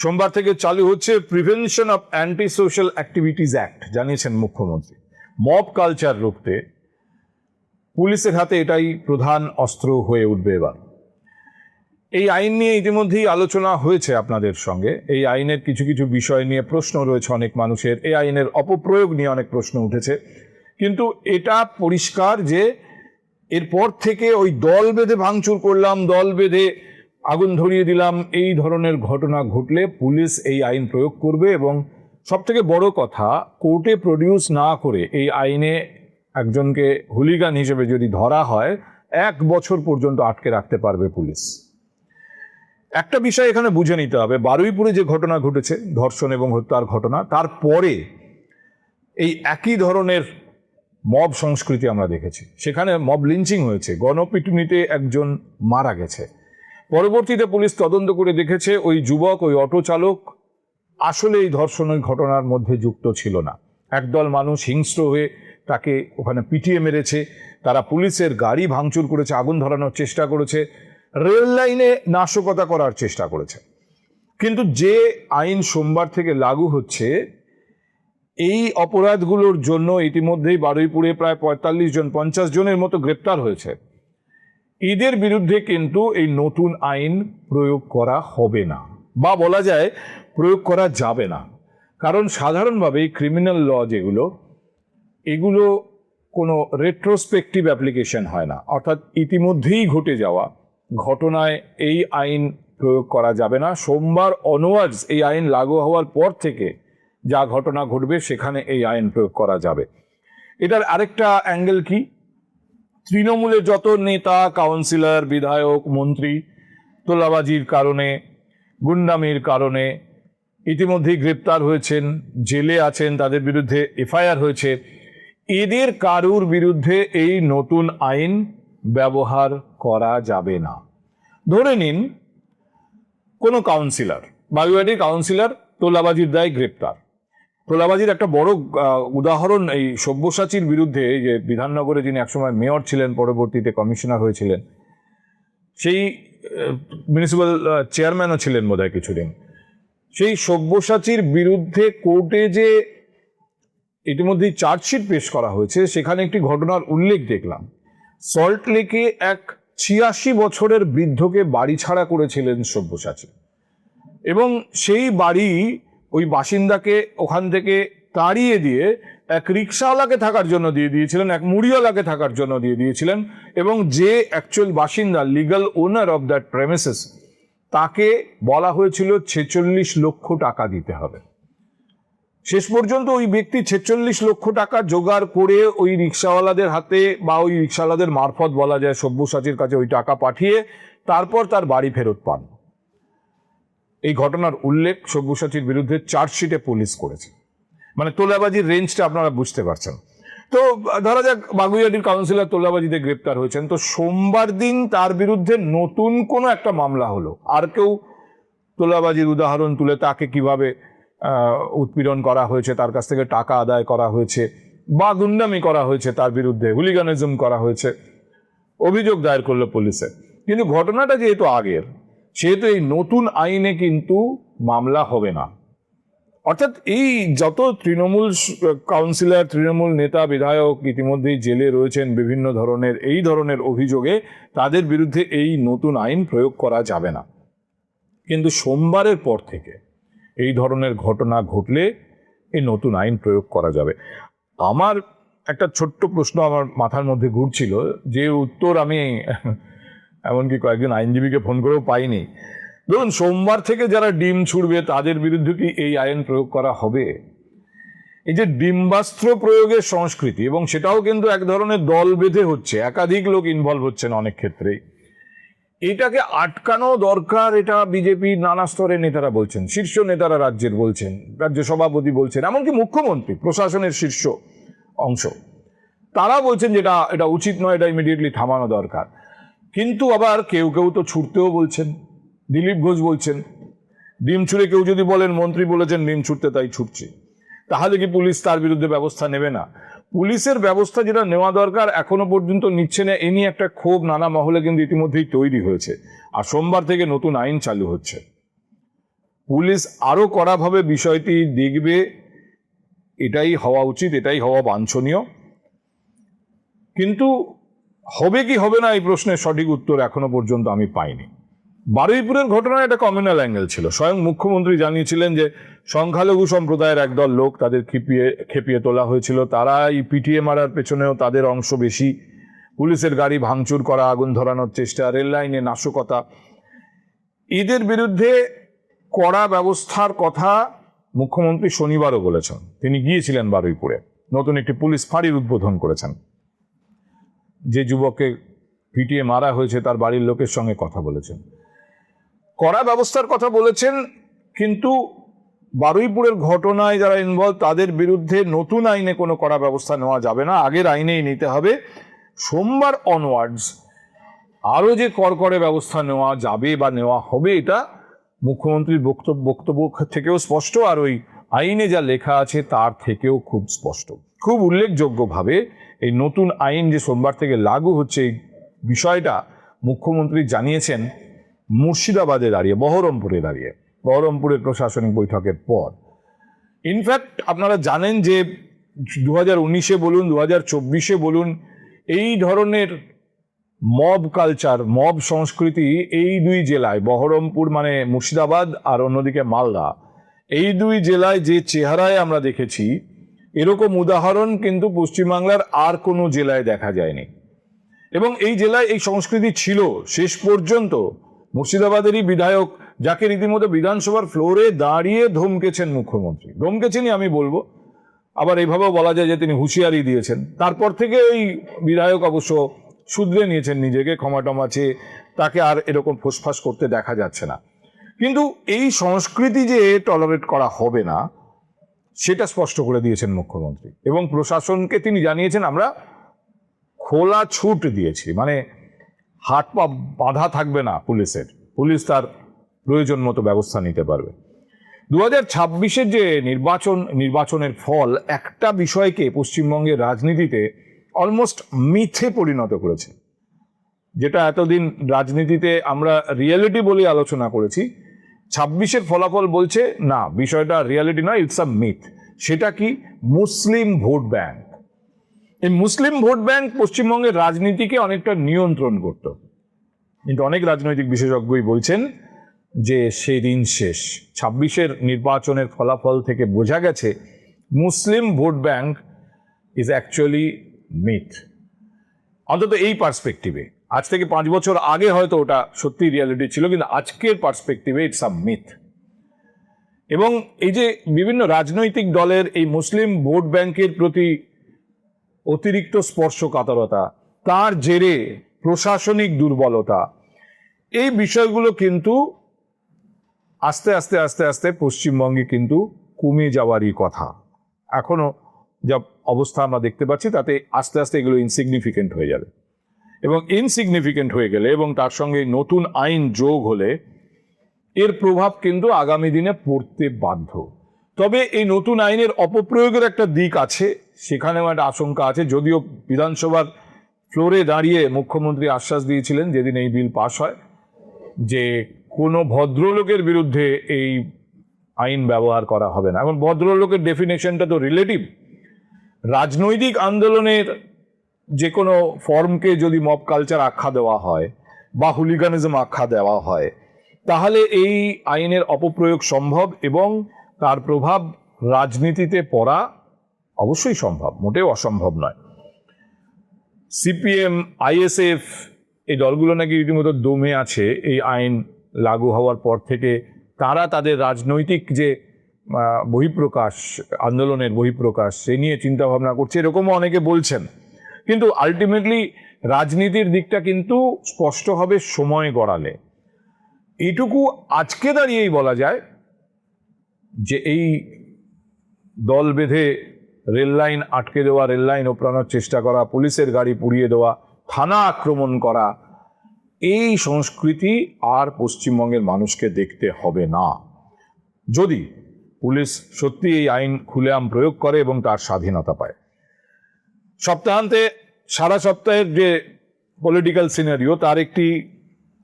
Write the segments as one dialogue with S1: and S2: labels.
S1: সোমবার থেকে চালু হচ্ছে prevention of anti social activities act, জানিয়েছেন মুখ্যমন্ত্রী। মব কালচার রুখতে পুলিশের হাতে এটাই প্রধান অস্ত্র হয়ে উঠবে এবার। এই আইন নিয়ে ইতিমধ্যেই আলোচনা হয়েছে আপনাদের সঙ্গে। এই আইনের কিছু কিছু বিষয় নিয়ে প্রশ্ন রয়েছে অনেক মানুষের, এই আইনের অপপ্রয়োগ নিয়ে অনেক প্রশ্ন উঠেছে, কিন্তু এটা পরিষ্কার যে এরপর থেকে ওই দল বেঁধে ভাঙচুর করলাম, দল বেঁধে আগুন ধরিয়ে দিলাম, এই ধরনের ঘটনা ঘটলে পুলিশ এই আইন প্রয়োগ করবে। এবং সবথেকে বড় কথা, কোর্টে প্রডিউস না করে এই আইনে একজনকে হুলিগান হিসেবে যদি ধরা হয় 1 বছর পর্যন্ত আটকে রাখতে পারবে পুলিশ। একটা বিষয় এখানে বুঝে নিতে হবে, বারুইপুরে যে ঘটনা ঘটেছে, ধর্ষণ এবং হত্যার ঘটনা, তারপরে এই একই ধরনের মব সংস্কৃতি আমরা দেখেছি। সেখানে মব লিঞ্চিং হয়েছে, গণপিটুনিতে একজন মারা গেছে। পরবর্তীতে পুলিশ তদন্ত করে দেখেছে ওই যুবক, ওই অটো চালক আসলে এই ধর্ষণের ঘটনার মধ্যে যুক্ত ছিল না। একদল মানুষ হিংস্র হয়ে তাকে ওখানে পিটিয়ে মেরেছে, তারা পুলিশের গাড়ি ভাঙচুর করেছে, আগুন ধরানোর চেষ্টা করেছে, রেল লাইনে নাশকতা করার চেষ্টা করেছে। কিন্তু যে আইন সোমবার থেকে লাগু হচ্ছে, এই অপরাধগুলোর জন্য ইতিমধ্যেই বারুইপুরে প্রায় 45 জন, 50 জনের মতো গ্রেপ্তার হয়েছে। এদের বিরুদ্ধে কিন্তু এই নতুন আইন প্রয়োগ করা হবে না, বা বলা যায় প্রয়োগ করা যাবে না। কারণ সাধারণভাবে এই ক্রিমিনাল ল যেগুলো, এগুলো কোনো রেট্রোস্পেক্টিভ অ্যাপ্লিকেশন হয় না, অর্থাৎ ইতিমধ্যেই ঘটে যাওয়া ঘটনায় এই আইন প্রয়োগ করা যাবে না। সোমবার অনওয়ার্ডস, এই আইন লাগু হওয়ার পর থেকে যা ঘটনা ঘটবে সেখানে এই আইন প্রয়োগ করা যাবে। এটার আরেকটা অ্যাঙ্গেল কি, তৃণমূলের যত নেতা, কাউন্সিলর, বিধায়ক, মন্ত্রী তোলাবাজির কারণে, গুন্ডামির কারণে ইতিমধ্যেই গ্রেপ্তার হয়েছেন, জেলে আছেন, তাদের বিরুদ্ধে এফআইআর হয়েছে, এদের কারুর বিরুদ্ধে এই নতুন আইন ব্যবহার করা যাবে না। ধরে নিন কোনো কাউন্সিলর, বাগুইআটির কাউন্সিলর তোলাবাজির দায়ে গ্রেপ্তার। তোলাবাজির একটা বড় উদাহরণ এই সব্যসাচীর বিরুদ্ধে, যে বিধাননগরে যিনি একসময় মেয়র ছিলেন, পরবর্তীতে কমিশনার হয়েছিলেন, সেই মিউনিসিপ্যাল চেয়ারম্যানও ছিলেন বোধহয় কিছুদিন। সেই সব্যসাচীর বিরুদ্ধে কোর্টে যে ইতিমধ্যেই চার্জশিট পেশ করা হয়েছে, সেখানে একটি ঘটনার উল্লেখ দেখলাম। সল্টলেকে এক 86 বছরের বৃদ্ধকে বাড়ি ছাড়া করেছিলেন সব্যসাচী, এবং সেই বাড়ি ওই বাসিন্দাকে ওখান থেকে তাড়িয়ে দিয়ে এক রিক্সাওয়ালাকে থাকার জন্য দিয়ে দিয়েছিলেন, এক মুড়িওয়ালাকে থাকার জন্য দিয়ে দিয়েছিলেন, এবং যে অ্যাকচুয়াল বাসিন্দা, legal owner of that premises, তাকে বলা হয়েছিল 46 লক্ষ টাকা দিতে হবে। শেষ পর্যন্ত ওই ব্যক্তি 46 লক্ষ টাকা জোগাড় করে ওই রিক্সাওয়ালাদের হাতে, বা ওই রিক্সাওয়ালাদের মারফত বলা যায় সব্যসাচীর কাছে ওই টাকা পাঠিয়ে তারপর তার বাড়ি ফেরত পান। এই ঘটনার উল্লেখ সব্যসাচীর বিরুদ্ধে চার্জশিটে পুলিশ করেছে। মানে তোলাবাজির রেঞ্জটা আপনারা বুঝতে পারছেন। তো ধরা যাক বাগুইআটির কাউন্সিলর তোলাবাজিতে গ্রেপ্তার হয়েছেন, তো সোমবার দিন তার বিরুদ্ধে নতুন কোনো একটা মামলা হলো, আর কেউ তোলাবাজির উদাহরণ তুলে তাকে কিভাবে উৎপীড়ন করা হয়েছে, তার কাছ থেকে টাকা আদায় করা হয়েছে, বা গুন্ডামি করা হয়েছে, তার বিরুদ্ধে হুলিগানিজম করা হয়েছে, অভিযোগ দায়ের করলো পুলিশে। কিন্তু ঘটনাটা যেহেতু আগের, সেহেতু এই নতুন আইনে কিন্তু মামলা হবে না। অর্থাৎ এই যত তৃণমূল কাউন্সিলর, তৃণমূল নেতা, বিধায়ক ইতিমধ্যেই জেলে রয়েছেন বিভিন্ন ধরনের, এই ধরনের অভিযোগে তাদের বিরুদ্ধে এই নতুন আইন প্রয়োগ করা যাবে না। কিন্তু সোমবারের পর থেকে এই ধরনের ঘটনা ঘটলে এই নতুন আইন প্রয়োগ করা যাবে। আমার একটা ছোট্ট প্রশ্ন আমার মাথার মধ্যে ঘুরছিল, যে উত্তর আমি এমনকি কয়েকজন আইনজীবীকে ফোন করেও পাইনি। ধরুন সোমবার থেকে যারা ডিম ছুড়বে তাদের বিরুদ্ধে কি এই আইন প্রয়োগ করা হবে? এই যে ডিম্বাস্ত্র প্রয়োগের সংস্কৃতি, এবং সেটাও কিন্তু এক ধরনের দল বেঁধে হচ্ছে, একাধিক লোক ইনভলভ হচ্ছেন অনেক ক্ষেত্রেই, এটাকে আটকানো দরকার। এটা বিজেপির নানা স্তরের নেতারা বলছেন, শীর্ষ নেতারা রাজ্যের বলছেন, রাজ্য সভাপতি বলছেন, এমনকি মুখ্যমন্ত্রী, প্রশাসনের শীর্ষ অংশ, তারা বলছেন যে এটা উচিত নয়, এটা ইমিডিয়েটলি থামানো দরকার। কিন্তু আবার কেউ কেউ তো ছুটতেও বলছেন। দিলীপ ঘোষ বলছেন ডিম ছুঁড়ে, কেউ যদি বলেন মন্ত্রী বলেছেন ডিম ছুটতে, তাই ছুটছে, তাহলে কি পুলিশ তার বিরুদ্ধে ব্যবস্থা নেবে না? পুলিশের ব্যবস্থা যেটা নেওয়া দরকার এখনো পর্যন্ত নিচ্ছে না, এ নিয়ে একটা ক্ষোভ নানা মহলে কিন্তু ইতিমধ্যেই তৈরি হয়েছে। আর সোমবার থেকে নতুন আইন চালু হচ্ছে। পুলিশ আরো কড়াভাবে বিষয়টি দেখবে, এটাই হওয়া উচিত, এটাই হওয়া বাঞ্ছনীয়। কিন্তু হবে কি হবে না এই প্রশ্নের সঠিক উত্তর এখনো পর্যন্ত আমি পাইনি। বারুইপুরের ঘটনায় একটা কমিউনাল অ্যাঙ্গেল ছিল। স্বয়ং মুখ্যমন্ত্রী জানিয়েছিলেন যে সংখ্যালঘু সম্প্রদায়ের একদল লোক, তাদের খেপিয়ে তোলা হয়েছিল, তারা এই পিটিএ মারার পেছনেও তাদের অংশ বেশি। পুলিশের গাড়ি ভাঙচুর করা, আগুন ধরানোর চেষ্টা, রেল লাইনে নাশকতা, এদের বিরুদ্ধে কড়া ব্যবস্থার কথা মুখ্যমন্ত্রী শনিবারও বলেছেন। তিনি গিয়েছিলেন বারুইপুরে, নতুন একটি পুলিশ ফাঁড়ির উদ্বোধন করেছেন। যে যুবককে পিটিয়ে মারা হয়েছে তার বাড়ির লোকের সঙ্গে কথা বলেছেন, কড়া ব্যবস্থার কথা বলেছেন। কিন্তু বারুইপুরের ঘটনায় যারা ইনভলভ তাদের বিরুদ্ধে নতুন আইনে কোনো কড়া ব্যবস্থা নেওয়া যাবে না, আগের আইনেই নিতে হবে। সোমবার অনওয়ার্ডস আরও যে কড়কড়ে ব্যবস্থা নেওয়া যাবে বা নেওয়া হবে, এটা মুখ্যমন্ত্রীর বক্তব্য থেকেও স্পষ্ট, আর ওই আইনে যা লেখা আছে তার থেকেও খুব স্পষ্ট। খুব উল্লেখযোগ্যভাবে এই নতুন আইন যে সোমবার থেকে লাগু হচ্ছে, এই বিষয়টা মুখ্যমন্ত্রী জানিয়েছেন মুর্শিদাবাদে দাঁড়িয়ে, বহরমপুরের প্রশাসনিক বৈঠকের পর। ইনফ্যাক্ট আপনারা জানেন যে 2019-এ বলুন, 2024-এ বলুন, এই ধরনের মব কালচার, মব সংস্কৃতি এই দুই জেলায়, বহরমপুর মানে মুর্শিদাবাদ আর অন্যদিকে মালদা, এই দুই জেলায় যে চেহারায় আমরা দেখেছি, এরকম উদাহরণ কিন্তু পশ্চিমবাংলার আর কোনো জেলায় দেখা যায়নি। এবং এই জেলায় এই সংস্কৃতি ছিল শেষ পর্যন্ত। মুর্শিদাবাদেরই বিধায়ক, যাকে রীতিমতো বিধানসভার ফ্লোরে দাঁড়িয়ে ধমকেছেন মুখ্যমন্ত্রী, ধমকেছেনই আমি বলবো, আবার এইভাবেও বলা যায় যে তিনি হুঁশিয়ারি দিয়েছেন। তারপর থেকে ওই বিধায়ক অবশ্য শুধরে নিয়েছেন নিজেকে, ক্ষমা টমা চেয়ে, তাকে আর এরকম ফোসফাস করতে দেখা যাচ্ছে না। কিন্তু এই সংস্কৃতি যে টলারেট করা হবে না, সেটা স্পষ্ট করে দিয়েছেন মুখ্যমন্ত্রী। এবং প্রশাসনকে তিনি জানিয়েছেন আমরা খোলা ছুট দিয়েছি, মানে হাত পা বাঁধা থাকবে না পুলিশের, পুলিশ তার প্রয়োজন মতো ব্যবস্থা নিতে পারবে। 2026-এর যে নির্বাচনের ফল একটা বিষয়কে পশ্চিমবঙ্গের রাজনীতিতে অলমোস্ট মিথে পরিণত করেছে। যেটা এতদিন রাজনীতিতে আমরা রিয়েলিটি বলে আলোচনা করেছি, 26-এর ফলাফল বলছে না, বিষয়টা রিয়েলিটি নয়, ইটস আ মিথ। সেটা কি? মুসলিম ভোট ব্যাংক। এই মুসলিম ভোট ব্যাংক পশ্চিমবঙ্গের রাজনীতিকে অনেকটা নিয়ন্ত্রণ করত, কিন্তু অনেক রাজনৈতিক বিশেষজ্ঞই বলছেন যে সেই দিন শেষ। 26-এর নির্বাচনের ফলাফল থেকে বোঝা গেছে Muslim vote bank is actually myth, অন্তত এই পার্সপেক্টিভে। আজ থেকে 5 বছর আগে হয়তো ওটা সত্যি রিয়ালিটি ছিল, কিন্তু আজকের পার্সপেক্টিভে ইটস আ মিথ। এবং এই যে বিভিন্ন রাজনৈতিক দলের এই মুসলিম ভোট ব্যাংকের প্রতি অতিরিক্ত স্পর্শকাতরতা, তার জেরে প্রশাসনিক দুর্বলতা, এই বিষয়গুলো কিন্তু আস্তে আস্তে আস্তে আস্তে পশ্চিমবঙ্গে কিন্তু কমে যাওয়ারই কথা। এখনো যা অবস্থা আমরা দেখতে পাচ্ছি, তাতে আস্তে আস্তে এগুলো ইনসিগনিফিকেন্ট হয়ে যাবে। এবং ইনসিগনিফিকেন্ট হয়ে গেলে এবং তার সঙ্গে নতুন আইন যোগ হলে এর প্রভাব কিন্তু আগামী দিনে পড়তে বাধ্য। তবে এই নতুন আইনের অপপ্রয়োগের একটা দিক আছে, সেখানেও একটা আশঙ্কা আছে। যদিও বিধানসভার ফ্লোরে দাঁড়িয়ে মুখ্যমন্ত্রী আশ্বাস দিয়েছিলেন যেদিন এই বিল পাশ হয়, যে কোনো ভদ্রলোকের বিরুদ্ধে এই আইন ব্যবহার করা হবে না। এখন ভদ্রলোকের ডেফিনেশনটা তো রিলেটিভ। রাজনৈতিক আন্দোলনের যে কোনো ফর্মকে যদি মব কালচার আখ্যা দেওয়া হয় বা হুলিগানিজম আখ্যা দেওয়া হয়, তাহলে এই আইনের অপপ্রয়োগ সম্ভব এবং তার প্রভাব রাজনীতিতে পড়া অবশ্যই সম্ভব, মোটেও অসম্ভব নয়। সিপিএম, আইএসএফ এই দলগুলো নাকি রীতিমতো দমে আছে এই আইন লাগু হওয়ার পর থেকে। তারা তাদের রাজনৈতিক যে বহিঃপ্রকাশ, আন্দোলনের বহিঃপ্রকাশ, সে নিয়ে চিন্তাভাবনা করছে, এরকমও অনেকে বলছেন। কিন্তু আলটিমেটলি রাজনীতির দিকটা কিন্তু স্পষ্ট হবে সময় গড়ালে। এইটুকু আজকে দাঁড়িয়েই বলা যায় যে এই দল বেঁধে রেল লাইন আটকে দেওয়া, রেল লাইন ওপরানোর চেষ্টা করা, পুলিশের গাড়ি পুড়িয়ে দেওয়া, থানা আক্রমণ করা, এই সংস্কৃতি আর পশ্চিমবঙ্গের মানুষকে দেখতে হবে না, যদি পুলিশ সত্যি এই আইন খুলেআম প্রয়োগ করে এবং তার স্বাধীনতা পায়। সপ্তাহান্তে সারা সপ্তাহের যে পলিটিক্যাল সিনারিও, তার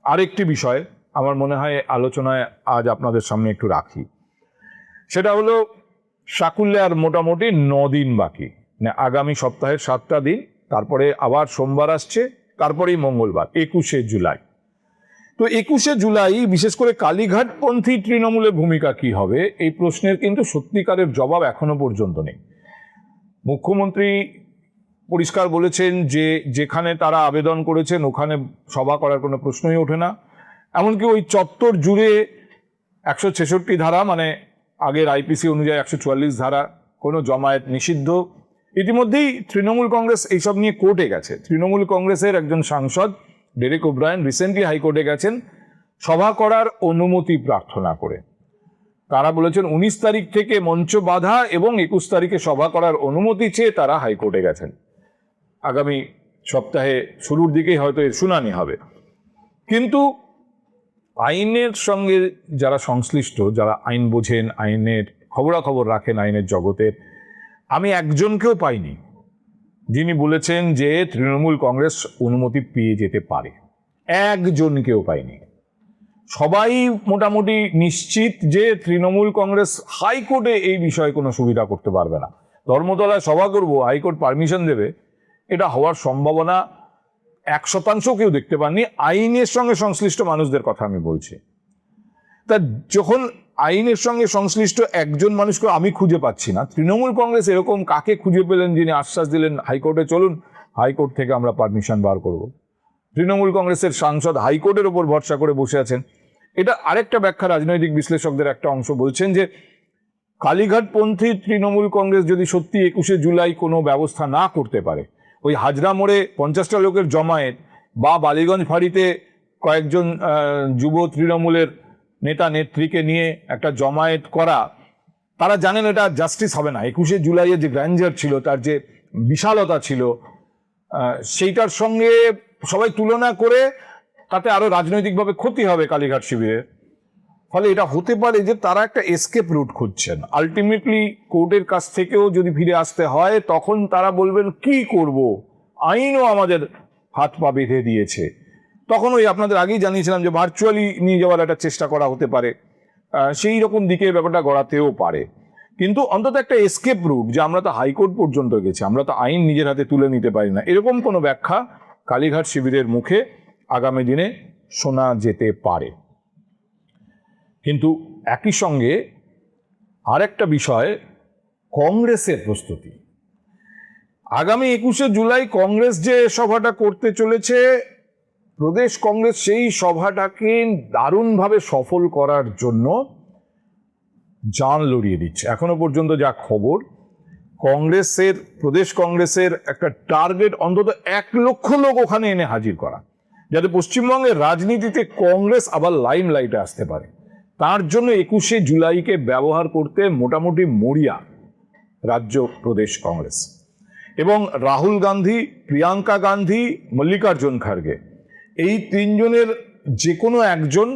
S1: আরেকটি বিষয় আমার মনে হয় আলোচনায় আজ আপনাদের সামনে একটু রাখি। সেটা হলো সাকুল্যে আর মোটামুটি 9 দিন বাকি, মানে আগামী সপ্তাহের 7টা দিন, তারপরে আবার সোমবার আসছে, তারপরেই মঙ্গলবার 21শে জুলাই। তো 21শে জুলাই বিশেষ করে কালীঘাটপন্থী তৃণমূলের ভূমিকা কি হবে, এই প্রশ্নের কিন্তু সত্যিকারের জবাব এখনো পর্যন্ত নেই। মুখ্যমন্ত্রী পরিষ্কার বলেছেন যে যেখানে তারা আবেদন করেছেন ওখানে সভা করার কোনো প্রশ্নই ওঠে না। এমনকি ওই চত্বর জুড়ে 166 ধারা, মানে আগের আইপিসি অনুযায়ী 144 ধারা, কোনো জমায়েত নিষিদ্ধ। ইতিমধ্যেই তৃণমূল কংগ্রেস এইসব নিয়ে কোর্টে গেছে। তৃণমূল কংগ্রেসের একজন সাংসদ ডেরেক ওব্রায়েন রিসেন্টলি হাইকোর্টে গেছেন সভা করার অনুমতি প্রার্থনা করে। তারা বলেছেন 19 তারিখ থেকে মঞ্চ বাঁধা এবং 21 তারিখে সভা করার অনুমতি চেয়ে তারা হাইকোর্টে গেছেন। আগামী সপ্তাহে শুরুর দিকেই হয়তো এর শুনানি হবে। কিন্তু আইনের সঙ্গে যারা সংশ্লিষ্ট, যারা আইন বোঝেন, আইনের খবরাখবর রাখেন আইনের জগতের, আমি একজনকেও পাইনি যিনি বলেছেন যে তৃণমূল কংগ্রেস অনুমতি পেয়ে যেতে পারে। একজনকেও পাইনি। সবাই মোটামুটি নিশ্চিত যে তৃণমূল কংগ্রেস হাইকোর্টে এই বিষয়ে কোনো সুবিধা করতে পারবে না। ধর্মতলায় সভা করব, হাইকোর্ট পারমিশন দেবে, এটা হওয়ার সম্ভাবনা 100% কেউ দেখতে পাননি। আইনের সঙ্গে সংশ্লিষ্ট মানুষদের কথা আমি বলছি। তা যখন আইনের সঙ্গে সংশ্লিষ্ট একজন মানুষকে আমি খুঁজে পাচ্ছি না, তৃণমূল কংগ্রেস এরকম কাকে খুঁজে পেলেন যিনি আশ্বাস দিলেন হাইকোর্টে চলুন, হাইকোর্ট থেকে আমরা পারমিশন বার করব? তৃণমূল কংগ্রেসের সাংসদ হাইকোর্টের ওপর ভরসা করে বসে আছেন। এটা আরেকটা ব্যাখ্যা। রাজনৈতিক বিশ্লেষকদের একটা অংশ বলছেন যে কালীঘাটপন্থী তৃণমূল কংগ্রেস যদি সত্যি 21শে জুলাই কোনো ব্যবস্থা না করতে পারে, ওই হাজরা মোড়ে 50টা লোকের জমায়েত বা বালিগঞ্জ ফাঁড়িতে কয়েকজন যুব তৃণমূলের নেতা নেত্রীকে নিয়ে একটা জমায়েত করা, তারা জানেন এটা জাস্টিস হবে না। 21শে জুলাইয়ের যে গ্র্যান্ডার ছিল, তার যে বিশালতা ছিল, সেইটার সঙ্গে সবাই তুলনা করে তাতে আরো রাজনৈতিকভাবে ক্ষতি হবে কালীঘাট শিবিরের। ফলে এটা হতে পারে যে তারা একটা এসকেপ রুট খুঁজছেন। আলটিমেটলি কোর্টের কাছ থেকেও যদি ফিরে আসতে হয়, তখন তারা বলবেন কি করব, আইনও আমাদের হাত পা বেঁধে দিয়েছে। তখন ওই আপনাদের আগেই জানিয়েছিলাম যে ভার্চুয়ালি নিয়ে যাওয়ার একটা চেষ্টা করা হতে পারে, সেই রকম দিকে ব্যাপারটা গড়াতেও পারে। কিন্তু অন্তত একটা এসকেপ রুট, যে আমরা তো হাইকোর্ট পর্যন্ত গেছি, আমরা তো আইন নিজের হাতে তুলে নিতে পারি না, এরকম কোনো ব্যাখ্যা কালীঘাট শিবিরের মুখে আগামী দিনে শোনা যেতে পারে। কিন্তু একই সঙ্গে আরেকটা বিষয়, কংগ্রেসের প্রস্তুতি। আগামী 21শে জুলাই কংগ্রেস যে সভাটা করতে চলেছে, প্রদেশ কংগ্রেস সেই সভাটাকে দারুণভাবে সফল করার জন্য জান লড়িয়ে দিচ্ছে। এখনো পর্যন্ত যা খবর, কংগ্রেসের প্রদেশ কংগ্রেসের একটা টার্গেট অন্তত 1 লক্ষ লোক ওখানে এনে হাজির করা, যাতে পশ্চিমবঙ্গের রাজনীতিতে কংগ্রেস আবার লাইম লাইটে আসতে পারে। তার জন্য 21শে জুলাইকে ব্যবহার করতে মোটামুটি মরিয়া রাজ্য প্রদেশ কংগ্রেস। এবং রাহুল গান্ধী, প্রিয়াঙ্কা গান্ধী, মল্লিকার্জুন খার্গে, এই 3 জনের যে কোনো একজন,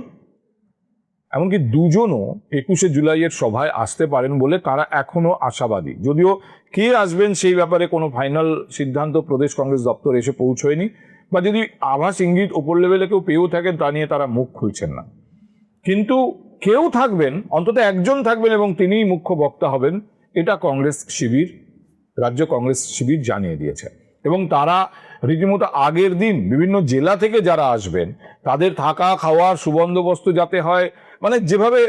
S1: এমনকি 2 জনও 21শে জুলাইয়ের সভায় আসতে পারেন বলে তারা এখনো আশাবাদী। যদিও কে আসবেন সেই ব্যাপারে কোনো ফাইনাল সিদ্ধান্ত প্রদেশ কংগ্রেস দপ্তর এসে পৌঁছয়নি, বা যদি আভাস ইঙ্গিত ওপর লেভেলে কেউ পেয়েও থাকেন, তা নিয়ে তারা মুখ খুলছেন না। কিন্তু কেউ থাকবেন, অন্তত একজন থাকবেন, এবং তিনিই মুখ্য বক্তা হবেন, এটা কংগ্রেস শিবির, রাজ্য কংগ্রেস শিবির জানিয়ে দিয়েছে। এবং তারা রীতিমতো আগের দিন বিভিন্ন জেলা থেকে যারা আসবেন তাদের থাকা খাওয়ার সুবন্দোবস্ত যাতে হয়, মানে যেভাবে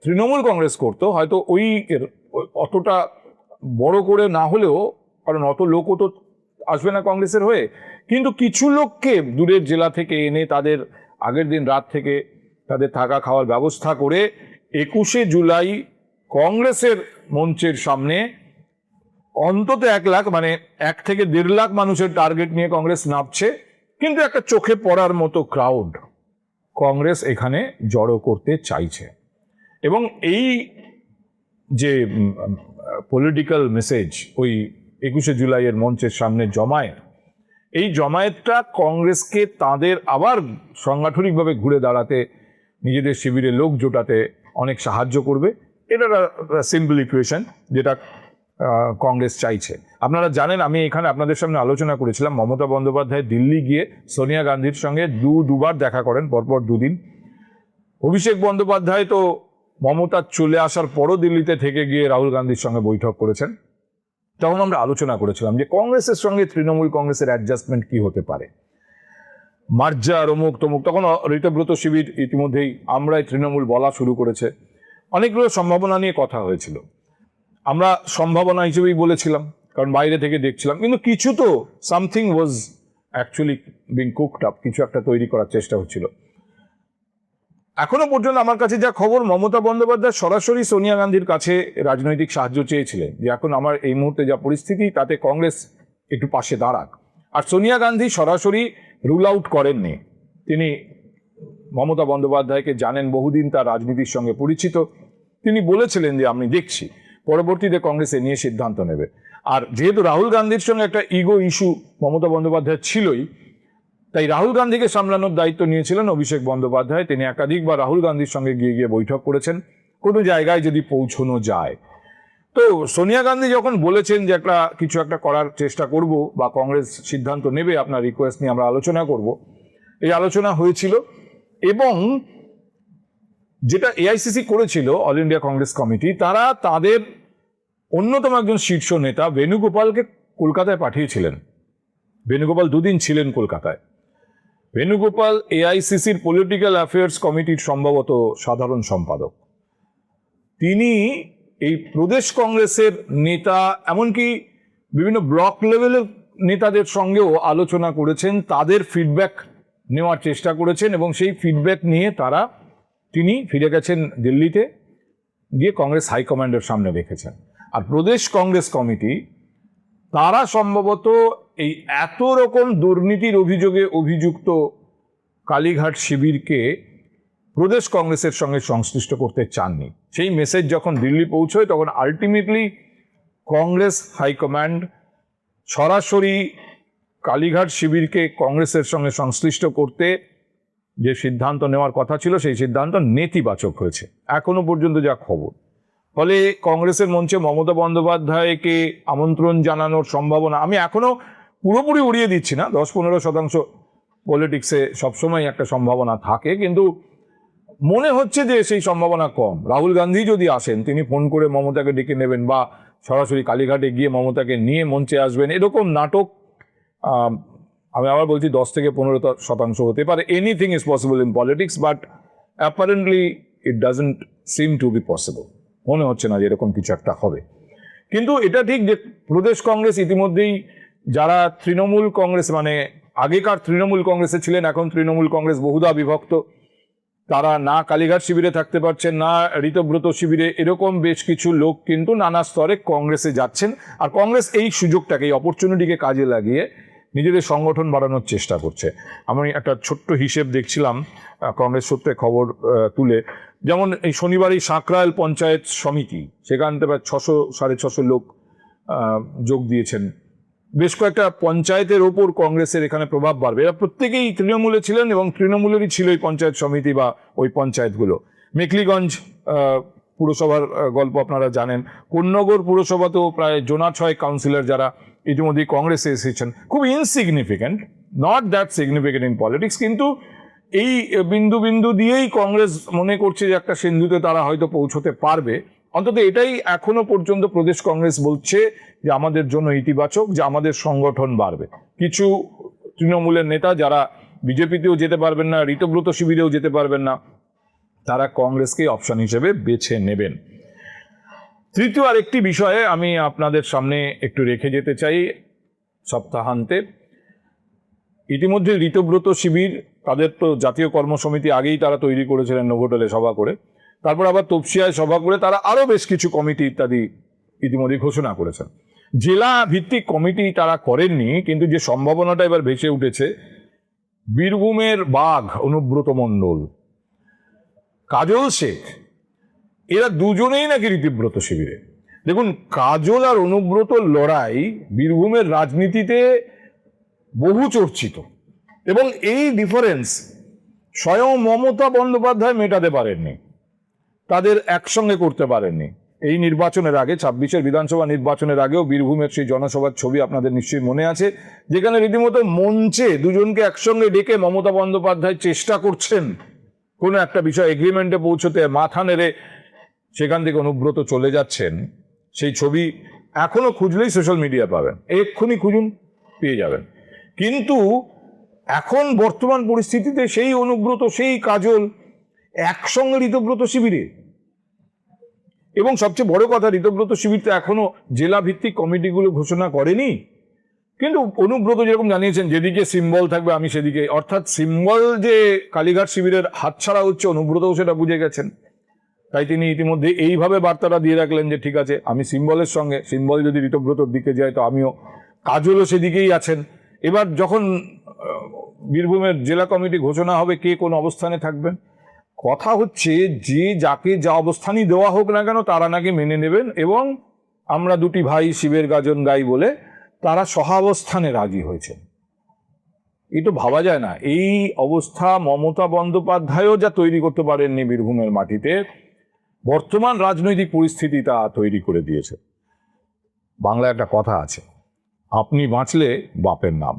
S1: তৃণমূল কংগ্রেস করতো, হয়তো ওই অতটা বড় করে না হলেও, কারণ অত লোকও তো আসবে না কংগ্রেসের হয়ে, কিন্তু কিছু লোককে দূরের জেলা থেকে এনে তাদের আগের দিন রাত থেকে তাদের থাকা খাওয়ার ব্যবস্থা করে 21শে জুলাই কংগ্রেসের মঞ্চের সামনে অন্তত 1 লাখ, মানে 1 থেকে 1.5 লাখ মানুষের টার্গেট নিয়ে কংগ্রেস নামছে। কিন্তু একটা চোখে পড়ার মতো ক্রাউড কংগ্রেস এখানে জড়ো করতে চাইছে। এবং এই যে পলিটিক্যাল মেসেজ, ওই 21শে জুলাইয়ের মঞ্চের সামনে জমায়েত, এই জমায়েতটা কংগ্রেসকে তাদের আবার সাংগঠনিকভাবে ঘুরে দাঁড়াতে, নিজেদের শিবিরে লোক জোটাতে অনেক সাহায্য করবে। এটা সিম্পল ইকুয়েশন যেটা কংগ্রেস চাইছে। আপনারা জানেন, আমি এখানে আপনাদের সামনে আলোচনা করেছিলাম, মমতা বন্দ্যোপাধ্যায় দিল্লি গিয়ে সোনিয়া গান্ধীর সঙ্গে দুবার দেখা করেন, পরপর 2 দিন। অভিষেক বন্দ্যোপাধ্যায় তো মমতার চলে আসার পরও দিল্লিতে থেকে গিয়ে রাহুল গান্ধীর সঙ্গে বৈঠক করেছেন। তখন আমরা আলোচনা করেছিলাম যে কংগ্রেসের সঙ্গে তৃণমূল কংগ্রেসের অ্যাডজাস্টমেন্ট কি হতে পারে, মার্জার অমুক তমুক। তখন ঋতব্রত শিবির ইতিমধ্যেই আমরাই তৃণমূল বলা শুরু করেছে। অনেকগুলো সম্ভাবনা নিয়ে কথা হয়েছিল, আমরা সম্ভাবনা হিসেবেই বলেছিলাম, কারণ বাইরে থেকে দেখছিলাম। কিন্তু কিছু তো something was actually being cooked up, কিছু একটা তৈরি করার চেষ্টা হচ্ছিল। এখনো পর্যন্ত আমার কাছে যা খবর, মমতা বন্দ্যোপাধ্যায় সরাসরি সোনিয়া গান্ধীর কাছে রাজনৈতিক সাহায্য চেয়েছিলেন যে এখন আমার এই মুহূর্তে যা পরিস্থিতি তাতে কংগ্রেস একটু পাশে দাঁড়াক। আর সোনিয়া গান্ধী সরাসরি রুল আউট করেননি। তিনি মমতা বন্দ্যোপাধ্যায়কে জানেন, বহুদিন তার রাজনীতির সঙ্গে পরিচিত। তিনি বলেছিলেন যে আমি দেখছি, পরবর্তীতে কংগ্রেস এ নিয়ে সিদ্ধান্ত নেবে। আর যেহেতু রাহুল গান্ধীর সঙ্গে একটা ইগো ইস্যু মমতা বন্দ্যোপাধ্যায় ছিলই, তাই রাহুল গান্ধীকে সামলানোর দায়িত্ব নিয়েছিলেন অভিষেক বন্দ্যোপাধ্যায়। তিনি একাধিকবার রাহুল গান্ধীর সঙ্গে গিয়ে গিয়ে বৈঠক করেছেন কোনো জায়গায় যদি পৌঁছানো যায়। তো সোনিয়া গান্ধী যখন বলেছেন যে কিছু একটা করার চেষ্টা করব বা কংগ্রেস সিদ্ধান্ত নেবে, আপনার রিকোয়েস্ট নিয়ে আমরা আলোচনা করব, এই আলোচনা হয়েছিল। এবং যেটা এআইসিসি করেছিল, অল ইন্ডিয়া কংগ্রেস কমিটি, তারা তাদের অন্যতম একজন শীর্ষ নেতা বেণুগোপালকে কলকাতায় পাঠিয়েছিলেন। বেণুগোপাল দুদিন ছিলেন কলকাতায়। বেণুগোপাল এআইসিসির পলিটিক্যাল অ্যাফেয়ার্স কমিটির সম্ভবত সাধারণ সম্পাদক। তিনি এই প্রদেশ কংগ্রেসের নেতা, এমনকি বিভিন্ন ব্লক লেভেলের নেতাদের সঙ্গেও আলোচনা করেছেন, তাদের ফিডব্যাক নেওয়ার চেষ্টা করেছেন এবং সেই ফিডব্যাক নিয়ে তিনি ফিরে গেছেন দিল্লিতে, গিয়ে কংগ্রেস হাইকমান্ডের সামনে রেখেছেন। আর প্রদেশ কংগ্রেস কমিটি তারা সম্ভবত এই এত রকম দুর্নীতির অভিযোগে অভিযুক্ত কালীঘাট শিবিরকে প্রদেশ কংগ্রেসের সঙ্গে সংশ্লিষ্ট করতে চাননি। সেই মেসেজ যখন দিল্লি পৌঁছয়, তখন আলটিমেটলি কংগ্রেস হাইকমান্ড সরাসরি কালীঘাট শিবিরকে কংগ্রেসের সঙ্গে সংশ্লিষ্ট করতে যে সিদ্ধান্ত নেওয়ার কথা ছিল, সেই সিদ্ধান্ত নেতিবাচক হয়েছে এখনো পর্যন্ত যা খবর। ফলে কংগ্রেসের মঞ্চে মমতা বন্দ্যোপাধ্যায়কে আমন্ত্রণ জানানোর সম্ভাবনা আমি এখনো পুরোপুরি উড়িয়ে দিচ্ছি না। 10-15% পলিটিক্সে সবসময় একটা সম্ভাবনা থাকে, কিন্তু মনে হচ্ছে যে সেই সম্ভাবনা কম। রাহুল গান্ধী যদি আসেন, তিনি ফোন করে মমতাকে ডেকে নেবেন বা সরাসরি কালীঘাটে গিয়ে মমতাকে নিয়ে মঞ্চে আসবেন, এরকম নাটক আমি আবার বলছি 10-15% হতে পারে। Anything is possible in politics, but apparently it doesn't seem to be possible. মনে হচ্ছে না যে এরকম কিছু একটা হবে। কিন্তু এটা ঠিক যে প্রদেশ কংগ্রেস ইতিমধ্যেই যারা তৃণমূল কংগ্রেস, মানে আগেকার তৃণমূল কংগ্রেসে ছিলেন, এখন তৃণমূল কংগ্রেস বহুধা বিভক্ত, তারা না কালীঘাট শিবিরে থাকতে পারছেন, না ঋতব্রত শিবিরে, এরকম বেশ কিছু লোক কিন্তু নানা স্তরে কংগ্রেসে যাচ্ছেন। আর কংগ্রেস এই সুযোগটাকে, এই অপরচুনিটিকে কাজে লাগিয়ে নিজেদের সংগঠন বাড়ানোর চেষ্টা করছে। আমি একটা ছোট্ট হিসেব দেখছিলাম কংগ্রেস সূত্রে খবর তুলে, যেমন এই শনিবারই সাঁকরাইল পঞ্চায়েত সমিতি, সেখান থেকে প্রায় 600-650 লোক যোগ দিয়েছেন। বেশ কয়েকটা পঞ্চায়েতের ওপর কংগ্রেসের এখানে প্রভাব বাড়বে। এরা প্রত্যেকেই তৃণমূলে ছিলেন এবং তৃণমূলেরই ছিল এই পঞ্চায়েত সমিতি বা ওই পঞ্চায়েতগুলো। মেখলিগঞ্জ পুরসভার গল্প আপনারা জানেন, কোন্নগর পুরসভাতেও প্রায় 6 কাউন্সিলর যারা ইতিমধ্যেই কংগ্রেসে এসেছেন। খুব insignificant, not that significant in politics, কিন্তু এই বিন্দু বিন্দু দিয়েই কংগ্রেস মনে করছে যে একটা সিন্ধুতে তারা হয়তো পৌঁছতে পারবে। অন্তত এটাই এখনো পর্যন্ত প্রদেশ কংগ্রেস বলছে যে আমাদের জন্য ইতিবাচক, যে আমাদের সংগঠন বাড়বে। কিছু তৃণমূলের নেতা যারা বিজেপিতেও যেতে পারবেন না, ঋতব্রত শিবিরেও যেতে পারবেন না, তারা কংগ্রেসকে অপশন হিসেবে বেছে নেবেন। তৃতীয় আরেকটি বিষয়ে আমি আপনাদের সামনে একটু রেখে যেতে চাই সপ্তাহান্তে। ইতিমধ্যে ঋতব্রত শিবির, তাদের তো জাতীয় কর্মসমিতি আগেই তারা তৈরি করেছিলেন নোভোটেলে সভা করে, তারপর আবার তপসিয়ায় সভা করে তারা আরও বেশ কিছু কমিটি ইত্যাদি ইতিমধ্যে ঘোষণা করেছেন। জেলা ভিত্তিক কমিটি তারা করেননি, কিন্তু যে সম্ভাবনাটা এবার ভেসে উঠেছে, বীরভূমের বাঘ অনুব্রত মণ্ডল, কাজল শেখ, এরা দুজনেই নাকি ঋতব্রত শিবিরে। দেখুন, কাজল আর অনুব্রতর লড়াই বীরভূমের রাজনীতিতে বহু চর্চিত, এবং এই ডিফারেন্স স্বয়ং মমতা বন্দ্যোপাধ্যায় মেটাতে পারেননি, তাদের একসঙ্গে করতে পারেননি। এই নির্বাচনের আগে, 26-এর বিধানসভা নির্বাচনের আগেও বীরভূমের সেই জনসভার ছবি আপনাদের নিশ্চয়ই মনে আছে, যেখানে রীতিমতো মঞ্চে দুজনকে একসঙ্গে ডেকে মমতা বন্দ্যোপাধ্যায় চেষ্টা করছেন কোনো একটা বিষয় এগ্রিমেন্টে পৌঁছতে মাথা নেড়ে সেখান থেকে অনুব্রত চলে যাচ্ছেন, সেই ছবি এখনো খুঁজলেই সোশ্যাল মিডিয়া পাবেন, এক্ষুনি খুঁজুন, পেয়ে যাবেন। কিন্তু এখন বর্তমান পরিস্থিতিতে সেই অনুব্রত, সেই কাজল একসঙ্গে ঋতব্রত শিবিরে, এবং সবচেয়ে বড় কথা, ঋতব্রত শিবির তো এখনো জেলা ভিত্তিক কমিটিগুলো ঘোষণা করেনি। কিন্তু অনুব্রত যেরকম জানিয়েছেন, যেদিকে সিম্বল থাকবে আমি সেদিকে, অর্থাৎ সিম্বল যে কালীঘাট শিবিরের হাতছাড়া হচ্ছে, অনুব্রতও সেটা বুঝে গেছেন। তাই তিনি ইতিমধ্যে এইভাবে বার্তাটা দিয়ে রাখলেন যে ঠিক আছে, আমি সিম্বলের সঙ্গে, সিম্বল যদি ঋতব্রতর দিকে যায় তো আমিও, কাজলও সেদিকেই আছেন। এবার যখন বীরভূমের জেলা কমিটি ঘোষণা হবে কে কোন অবস্থানে থাকবেন, কথা হচ্ছে যে যাকে যা অবস্থানই দেওয়া হোক না কেন তারা নাকি মেনে নেবেন, এবং আমরা দুটি ভাই শিবের গাজন গাই বলে তারা সহাবস্থানে রাজি হয়েছেন। এটা ভাবা যায় না। এই অবস্থা মমতা বন্দ্যোপাধ্যায়ও যা তৈরি করতে পারেননি বীরভূমের মাটিতে, বর্তমান রাজনৈতিক পরিস্থিতি তা তৈরি করে দিয়েছে। বাংলায় একটা কথা আছে, আপনি বাঁচলে বাপের নাম।